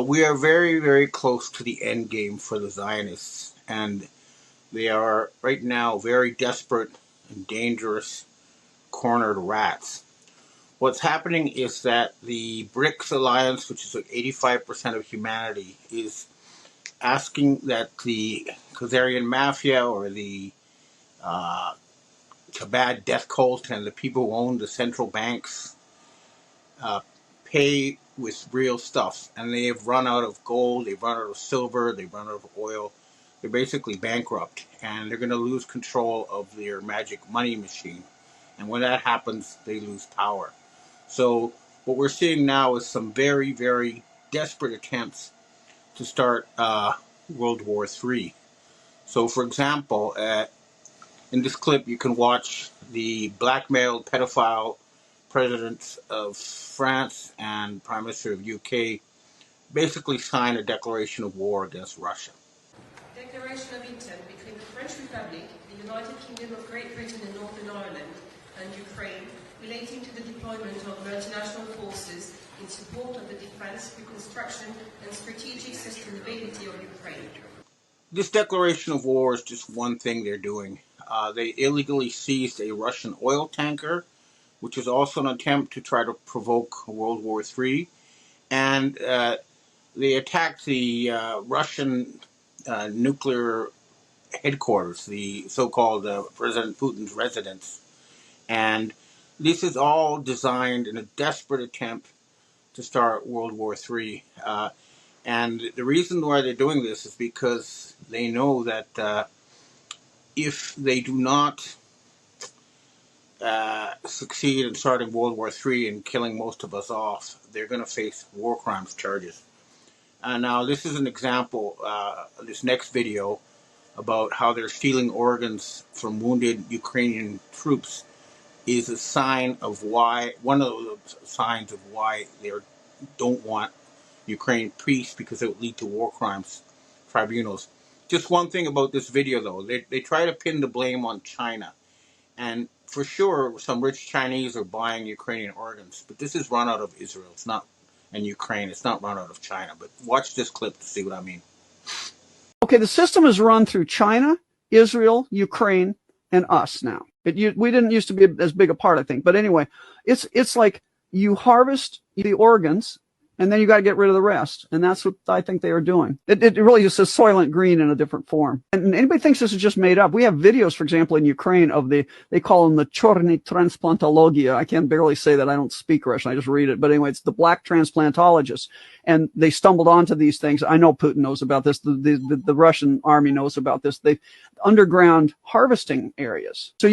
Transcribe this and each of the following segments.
We are very, very close to the end game for the Zionists, and they are right now very desperate and dangerous cornered rats. What's happening is that the BRICS alliance, which is like 85% of humanity, is asking that the Khazarian mafia or the uh, Chabad death cult and the people who own the central banks uh, pay with real stuff. And they have run out of gold, they've run out of silver, they've run out of oil. They're basically bankrupt, and they're going to lose control of their magic money machine. And when that happens, they lose power. So what we're seeing now is some very, very desperate attempts to start World War III. So, for example, in this clip, you can watch the blackmailed pedophile presidents of France and Prime Minister of UK basically sign a declaration of war against Russia. Declaration of intent between the French Republic, the United Kingdom of Great Britain and Northern Ireland, and Ukraine relating to the deployment of multinational forces in support of the defense, reconstruction, and strategic sustainability of Ukraine. This declaration of war is just one thing they're doing. They illegally seized a Russian oil tanker, which is also an attempt to try to provoke World War III. And they attacked the Russian nuclear headquarters, the so-called President Putin's residence. And this is all designed in a desperate attempt to start World War III. And the reason why they're doing this is because they know that if they do not succeed in starting World War III and killing most of us off, they're going to face war crimes charges. Now, this is an example, this next video, about how they're stealing organs from wounded Ukrainian troops is a sign of why, one of the signs of why they don't want Ukraine peace, because it would lead to war crimes tribunals. Just one thing about this video, though. They try to pin the blame on China. And for sure, some rich Chinese are buying Ukrainian organs. But this is run out of Israel. It's not, and Ukraine. It's not run out of China. But watch this clip to see what I mean. Okay, the system is run through China, Israel, Ukraine, and us now. We didn't used to be as big a part, I think. But anyway, it's like you harvest the organs, and then you got to get rid of the rest. And that's what I think they are doing. It really just says Soylent Green in a different form. And anybody thinks this is just made up. We have videos, for example, in Ukraine of they call them the Chorny Transplantologia. I can barely say that. I don't speak Russian. I just read it. But anyway, it's the black transplantologists. And they stumbled onto these things. I know Putin knows about this. The Russian army knows about this. They underground harvesting areas. So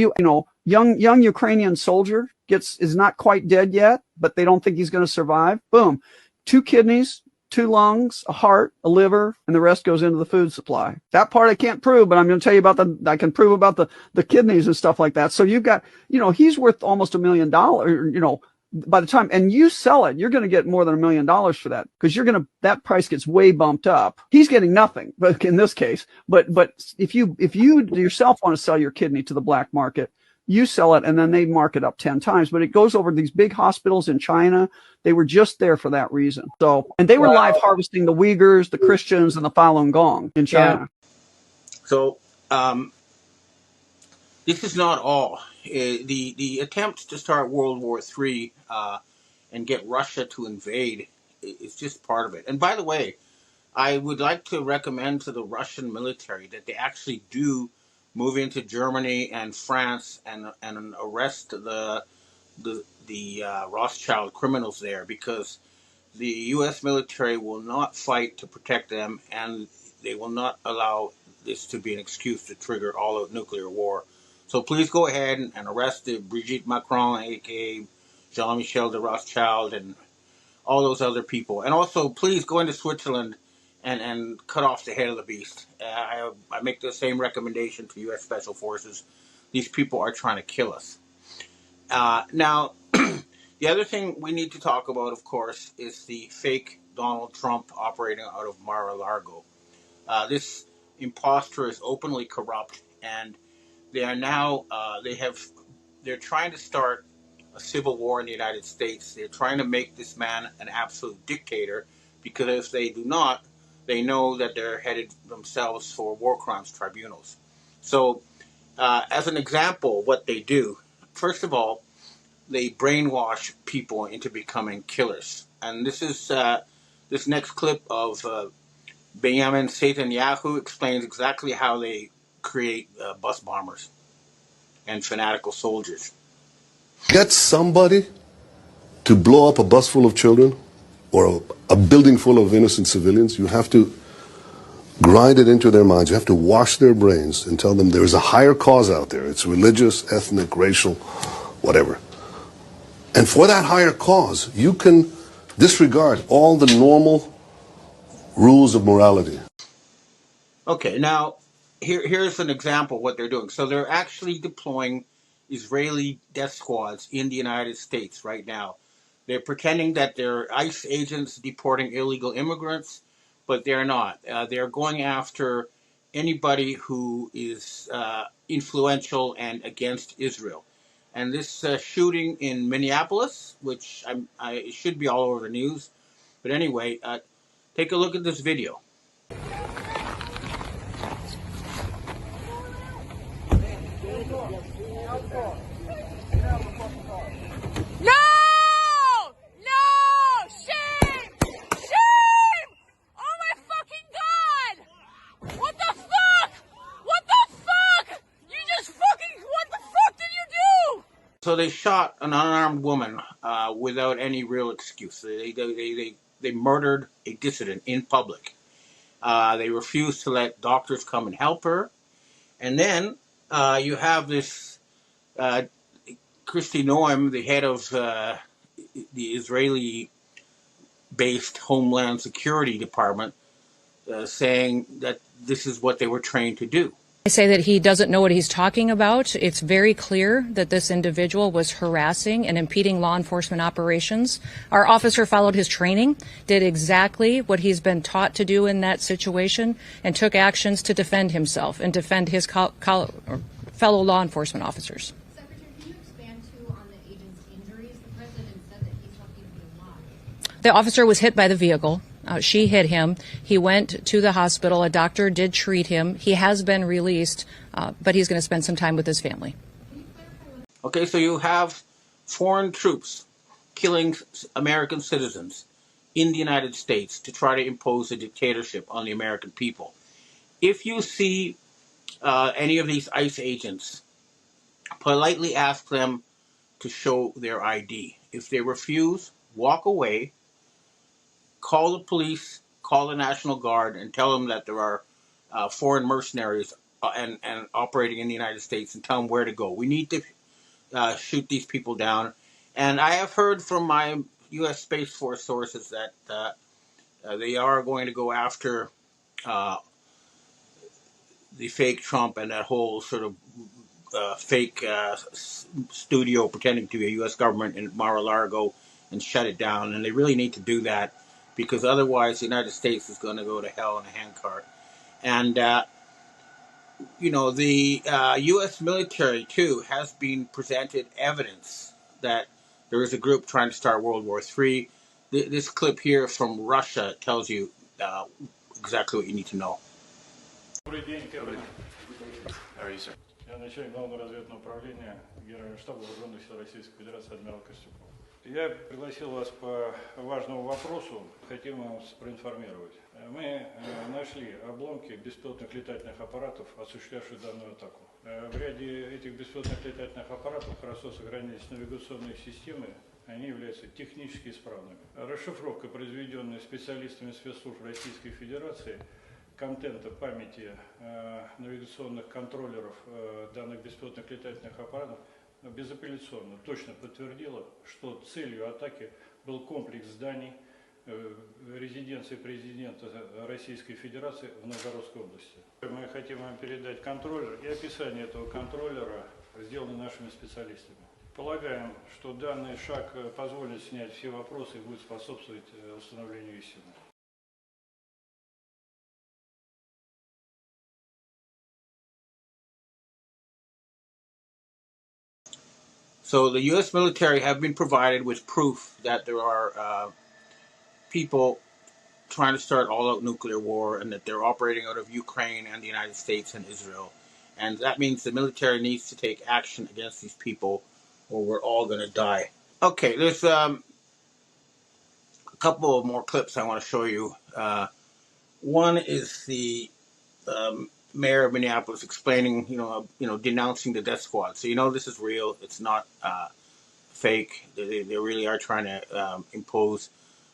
young Ukrainian soldier is not quite dead yet, but they don't think he's going to survive. Boom. 2 kidneys, 2 lungs, a heart, a liver, and the rest goes into the food supply. That part I can't prove, but I'm going to tell you about I can prove about the kidneys and stuff like that. So you've got, he's worth almost $1 million, by the time, and you sell it, you're going to get more than $1 million for that, because that price gets way bumped up. He's getting nothing, but in this case, but if you yourself want to sell your kidney to the black market, you sell it, and then they mark it up 10 times. But it goes over these big hospitals in China. They were just there for that reason. So, and they were live harvesting the Uyghurs, the Christians, and the Falun Gong in China. Yeah. So, this is not all. The attempt to start World War III and get Russia to invade is just part of it. And by the way, I would like to recommend to the Russian military that they actually do move into Germany and France and arrest the Rothschild criminals there, because the U.S. military will not fight to protect them, and they will not allow this to be an excuse to trigger all-out nuclear war. So please go ahead and arrest Brigitte Macron, a.k.a. Jean-Michel de Rothschild, and all those other people. And also, please go into Switzerland and cut off the head of the beast. I make the same recommendation to U.S. Special Forces. These people are trying to kill us. Now, the other thing we need to talk about, of course, is the fake Donald Trump operating out of Mar-a-Lago. This imposter is openly corrupt, and they are now, they're trying to start a civil war in the United States. They're trying to make this man an absolute dictator because if they do not, they know that they're headed themselves for war crimes tribunals. So, as an example, what they do, first of all, they brainwash people into becoming killers. And this next clip of Benjamin Netanyahu explains exactly how they create bus bombers and fanatical soldiers. Get somebody to blow up a bus full of children or a building full of innocent civilians. You have to grind it into their minds. You have to wash their brains and tell them there is a higher cause out there. It's religious, ethnic, racial, whatever. And for that higher cause, you can disregard all the normal rules of morality. Okay, now here's an example of what they're doing. So they're actually deploying Israeli death squads in the United States right now. They're pretending that they're ICE agents deporting illegal immigrants, but they're not. They're going after anybody who is influential and against Israel. And this shooting in Minneapolis, which it should be all over the news, but anyway, take a look at this video. No! No! Shame! Shame! Oh my fucking god! What the fuck? What the fuck? You just fucking, what the fuck did you do? So they shot an unarmed woman without any real excuse. They murdered a dissident in public. They refused to let doctors come and help her. And then you have this Kristi Noem, the head of the Israeli-based Homeland Security Department, saying that this is what they were trained to do. I say that he doesn't know what he's talking about. It's very clear that this individual was harassing and impeding law enforcement operations. Our officer followed his training, did exactly what he's been taught to do in that situation, and took actions to defend himself and defend his fellow law enforcement officers. Secretary, can you expand too on the agent's injuries? The president said that he's lucky to be alive. The officer was hit by the vehicle. She hit him. He went to the hospital. A doctor did treat him. He has been released, but he's going to spend some time with his family. Okay, so you have foreign troops killing American citizens in the United States to try to impose a dictatorship on the American people. If you see any of these ICE agents, politely ask them to show their ID. If they refuse, walk away, call the police, call the National Guard, and tell them that there are foreign mercenaries and operating in the United States, and tell them where to go. We need to shoot these people down. And I have heard from my U.S. Space Force sources that they are going to go after the fake Trump and that whole sort of fake studio pretending to be a U.S. government in Mar-a-Lago and shut it down. And they really need to do that, because otherwise the United States is going to go to hell in a handcart. And, the U.S. military, too, has been presented evidence that there is a group trying to start World War III. This clip here from Russia tells you exactly what you need to know. Добрый день, я начальник Главного разведного управления Генерального штаба Вооруженных сил Российской Федерации адмирал Костюков. Я пригласил вас по важному вопросу, хотим вас проинформировать. Мы нашли обломки беспилотных летательных аппаратов, осуществлявших данную атаку. В ряде этих беспилотных летательных аппаратов хорошо сохранились навигационные системы, они являются технически исправными. Расшифровка, произведенная специалистами спецслужб Российской Федерации, контента памяти навигационных контроллеров данных беспилотных летательных аппаратов безапелляционно точно подтвердила, что целью атаки был комплекс зданий резиденции президента Российской Федерации в Новгородской области. Мы хотим вам передать контроллер, и описание этого контроллера сделано нашими специалистами. Полагаем, что данный шаг позволит снять все вопросы и будет способствовать установлению истины. So the U.S. military have been provided with proof that there are people trying to start all-out nuclear war, and that they're operating out of Ukraine and the United States and Israel. And that means the military needs to take action against these people, or we're all going to die. Okay, there's a couple of more clips I want to show you. One is the mayor of Minneapolis explaining, denouncing the death squad. So this is real. It's not fake. They really are trying to impose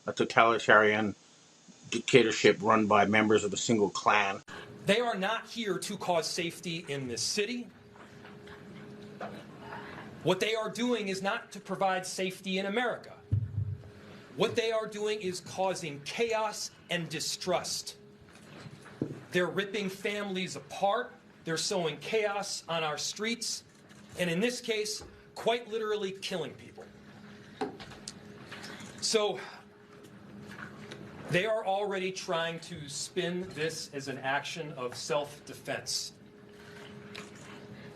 a totalitarian dictatorship run by members of a single clan. They are not here to cause safety in this city. What they are doing is not to provide safety in America. What they are doing is causing chaos and distrust. They're ripping families apart. They're sowing chaos on our streets. And in this case, quite literally killing people. So they are already trying to spin this as an action of self-defense.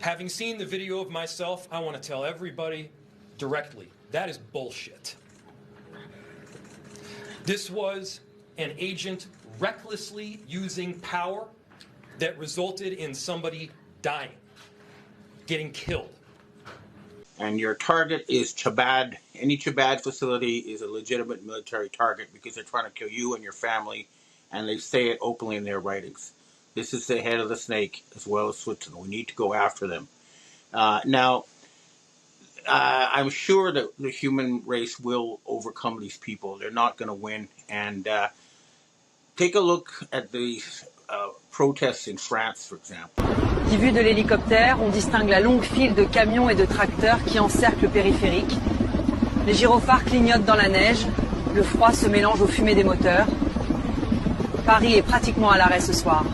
Having seen the video of myself, I want to tell everybody directly, that is bullshit. This was an agent recklessly using power that resulted in somebody dying, getting killed. And your target is Chabad. Any Chabad facility is a legitimate military target because they're trying to kill you and your family, and they say it openly in their writings. This is the head of the snake as well as Switzerland. We need to go after them. Now, I'm sure that the human race will overcome these people. They're not going to win. And take a look at the protests in France, for example. Qui, vu de l'hélicoptère, on distingue la longue file de camions et de tracteurs qui encerclent le périphérique. Les gyrophares clignotent dans la neige, le froid se mélange aux fumées des moteurs. Paris est pratiquement à l'arrêt ce soir.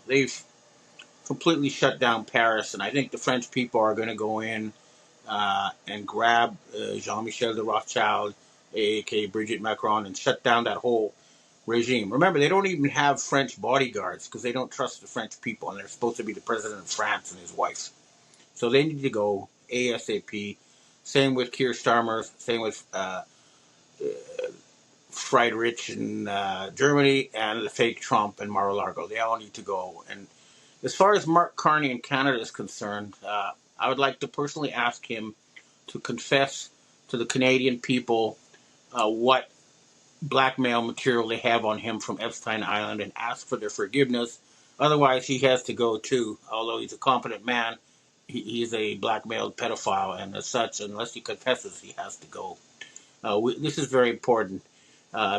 They've completely shut down Paris, and I think the French people are going to go in and grab Jean-Michel de Rothschild, aka Brigitte Macron, and shut down that whole regime. Remember, they don't even have French bodyguards because they don't trust the French people, and they're supposed to be the president of France and his wife. So they need to go ASAP. Same with Keir Starmer, same with Friedrich in Germany, and the fake Trump and Mar-a-Lago. They all need to go. And as far as Mark Carney in Canada is concerned, I would like to personally ask him to confess to the Canadian people what blackmail material they have on him from Epstein Island and ask for their forgiveness. Otherwise, he has to go too. Although he's a competent man, he's a blackmailed pedophile, and as such, unless he confesses, he has to go. This is very important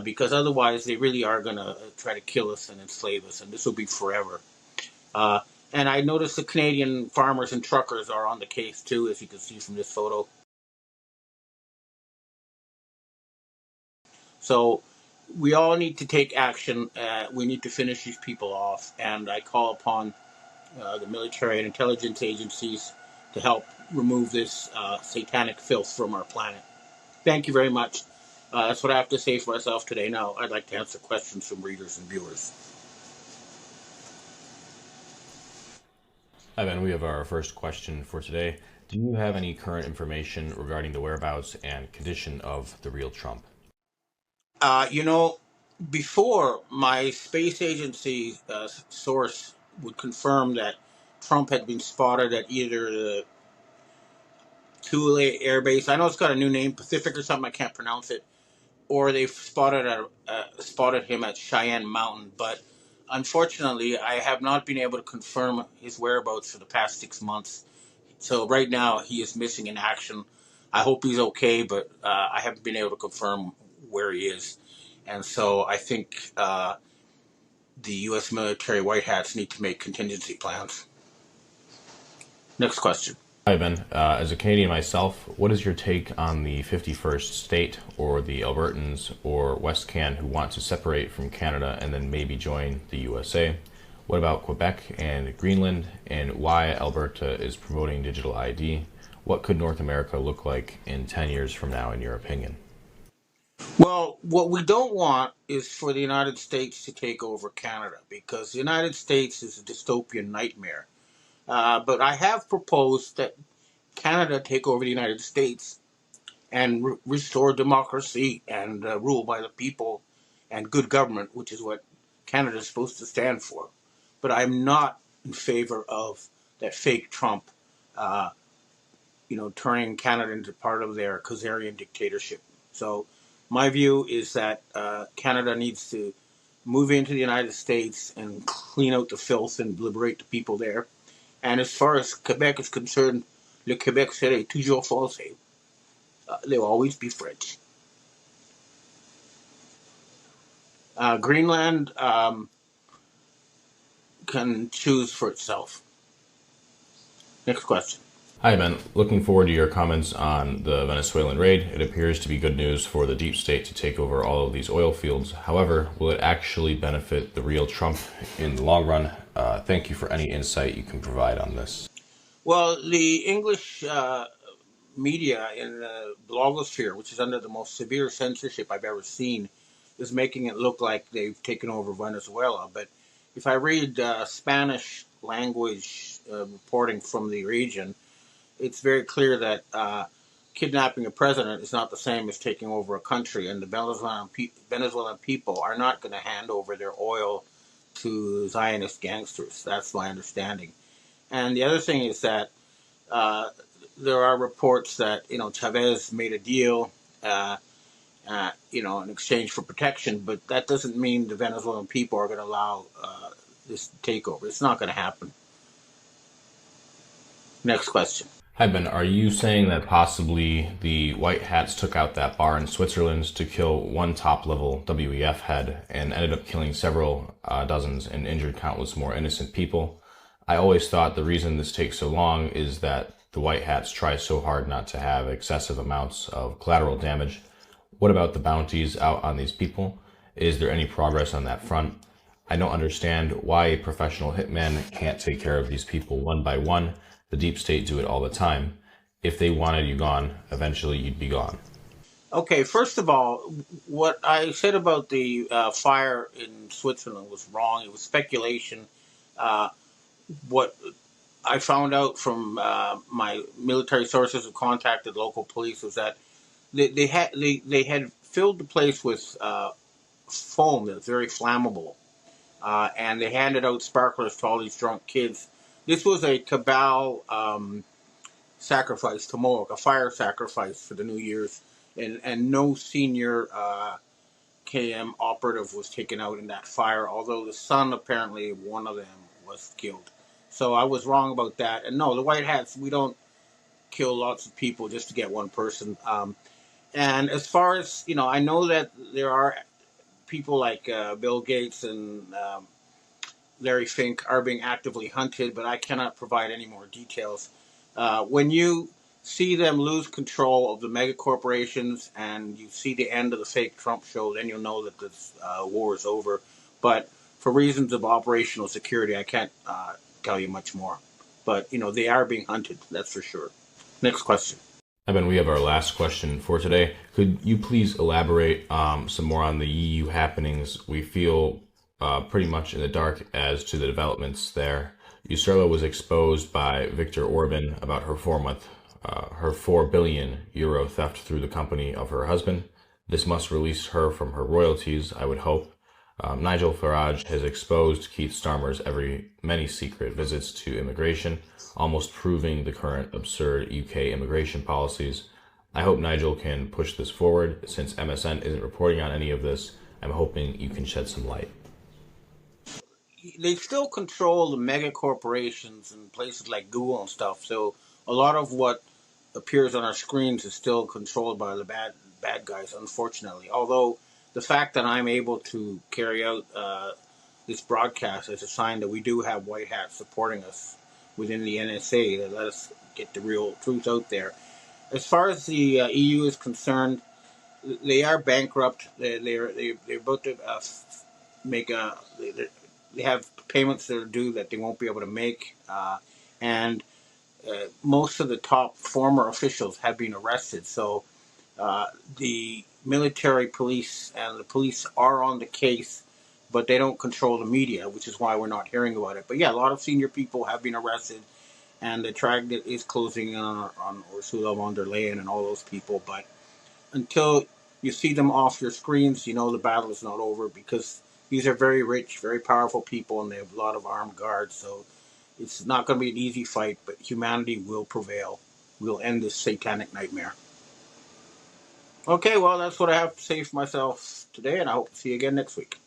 because otherwise they really are going to try to kill us and enslave us, and this will be forever. And I noticed the Canadian farmers and truckers are on the case too, as you can see from this photo. So we all need to take action. We need to finish these people off. And I call upon the military and intelligence agencies to help remove this satanic filth from our planet. Thank you very much. That's what I have to say for myself today. Now, I'd like to answer questions from readers and viewers. Hi, Ben. We have our first question for today. Do you have any current information regarding the whereabouts and condition of the real Trump? Before, my space agency source would confirm that Trump had been spotted at either the Thule Air Base, I know it's got a new name, Pacific or something, I can't pronounce it, or they spotted him at Cheyenne Mountain. But unfortunately, I have not been able to confirm his whereabouts for the past 6 months. So right now, he is missing in action. I hope he's okay, but I haven't been able to confirm where he is. And so I think the U.S. military white hats need to make contingency plans. Next question. Hi, Ben. As a Canadian myself, what is your take on the 51st state or the Albertans or West Can who want to separate from Canada and then maybe join the USA? What about Quebec and Greenland, and why Alberta is promoting digital ID? What could North America look like in 10 years from now, in your opinion? Well, what we don't want is for the United States to take over Canada, because the United States is a dystopian nightmare. But I have proposed that Canada take over the United States and restore democracy and rule by the people and good government, which is what Canada is supposed to stand for. But I'm not in favor of that fake Trump, turning Canada into part of their Khazarian dictatorship. So my view is that Canada needs to move into the United States and clean out the filth and liberate the people there. And as far as Quebec is concerned, le Québec serait toujours français. They will always be French. Greenland can choose for itself. Next question. Hi, Ben. Looking forward to your comments on the Venezuelan raid. It appears to be good news for the deep state to take over all of these oil fields. However, will it actually benefit the real Trump in the long run? Thank you for any insight you can provide on this. Well, the English media in the blogosphere, which is under the most severe censorship I've ever seen, is making it look like they've taken over Venezuela. But if I read Spanish language reporting from the region, it's very clear that kidnapping a president is not the same as taking over a country, and the Venezuelan people are not going to hand over their oil to Zionist gangsters. That's my understanding. And the other thing is that there are reports that Chavez made a deal, in exchange for protection, but that doesn't mean the Venezuelan people are going to allow this takeover. It's not going to happen. Next question. Hi, Ben. Are you saying that possibly the White Hats took out that bar in Switzerland to kill one top-level WEF head and ended up killing several dozens and injured countless more innocent people? I always thought the reason this takes so long is that the White Hats try so hard not to have excessive amounts of collateral damage. What about the bounties out on these people? Is there any progress on that front? I don't understand why a professional hitman can't take care of these people one by one. The deep state do it all the time. If they wanted you gone, eventually you'd be gone. Okay, first of all, what I said about the fire in Switzerland was wrong. It was speculation. What I found out from my military sources who contacted local police was that they had filled the place with foam that's very flammable, and they handed out sparklers to all these drunk kids. This was a cabal sacrifice to Moloch, a fire sacrifice for the New Year's, and no senior KM operative was taken out in that fire, although the son, apparently, one of them was killed. So I was wrong about that. And no, the White Hats, we don't kill lots of people just to get one person. And as far as, I know that there are people like Bill Gates and Larry Fink are being actively hunted, but I cannot provide any more details. When you see them lose control of the mega corporations and you see the end of the fake Trump show, then you'll know that this war is over. But for reasons of operational security, I can't tell you much more. But, they are being hunted, that's for sure. Next question. Evan, we have our last question for today. Could you please elaborate some more on the EU happenings? We feel pretty much in the dark as to the developments there. Ursula was exposed by Viktor Orban about her 4 billion euro theft through the company of her husband. This must release her from her royalties, I would hope. Nigel Farage has exposed Keith Starmer's many secret visits to immigration, almost proving the current absurd UK immigration policies. I hope Nigel can push this forward. Since MSN isn't reporting on any of this, I'm hoping you can shed some light. They still control the mega corporations and places like Google and stuff, so a lot of what appears on our screens is still controlled by the bad guys, unfortunately. Although the fact that I'm able to carry out this broadcast is a sign that we do have white hats supporting us within the NSA to let us get the real truth out there. As far as the EU is concerned, they are bankrupt. They're about to make they have payments that are due that they won't be able to make, and most of the top former officials have been arrested. So the military police and the police are on the case, but they don't control the media, which is why we're not hearing about it. But yeah, a lot of senior people have been arrested, and the dragnet is closing on Ursula von der Leyen and all those people. But until you see them off your screens, you know the battle is not over, because these are very rich, very powerful people, and they have a lot of armed guards. So it's not going to be an easy fight, but humanity will prevail. We'll end this satanic nightmare. Okay, well, that's what I have to say for myself today, and I hope to see you again next week.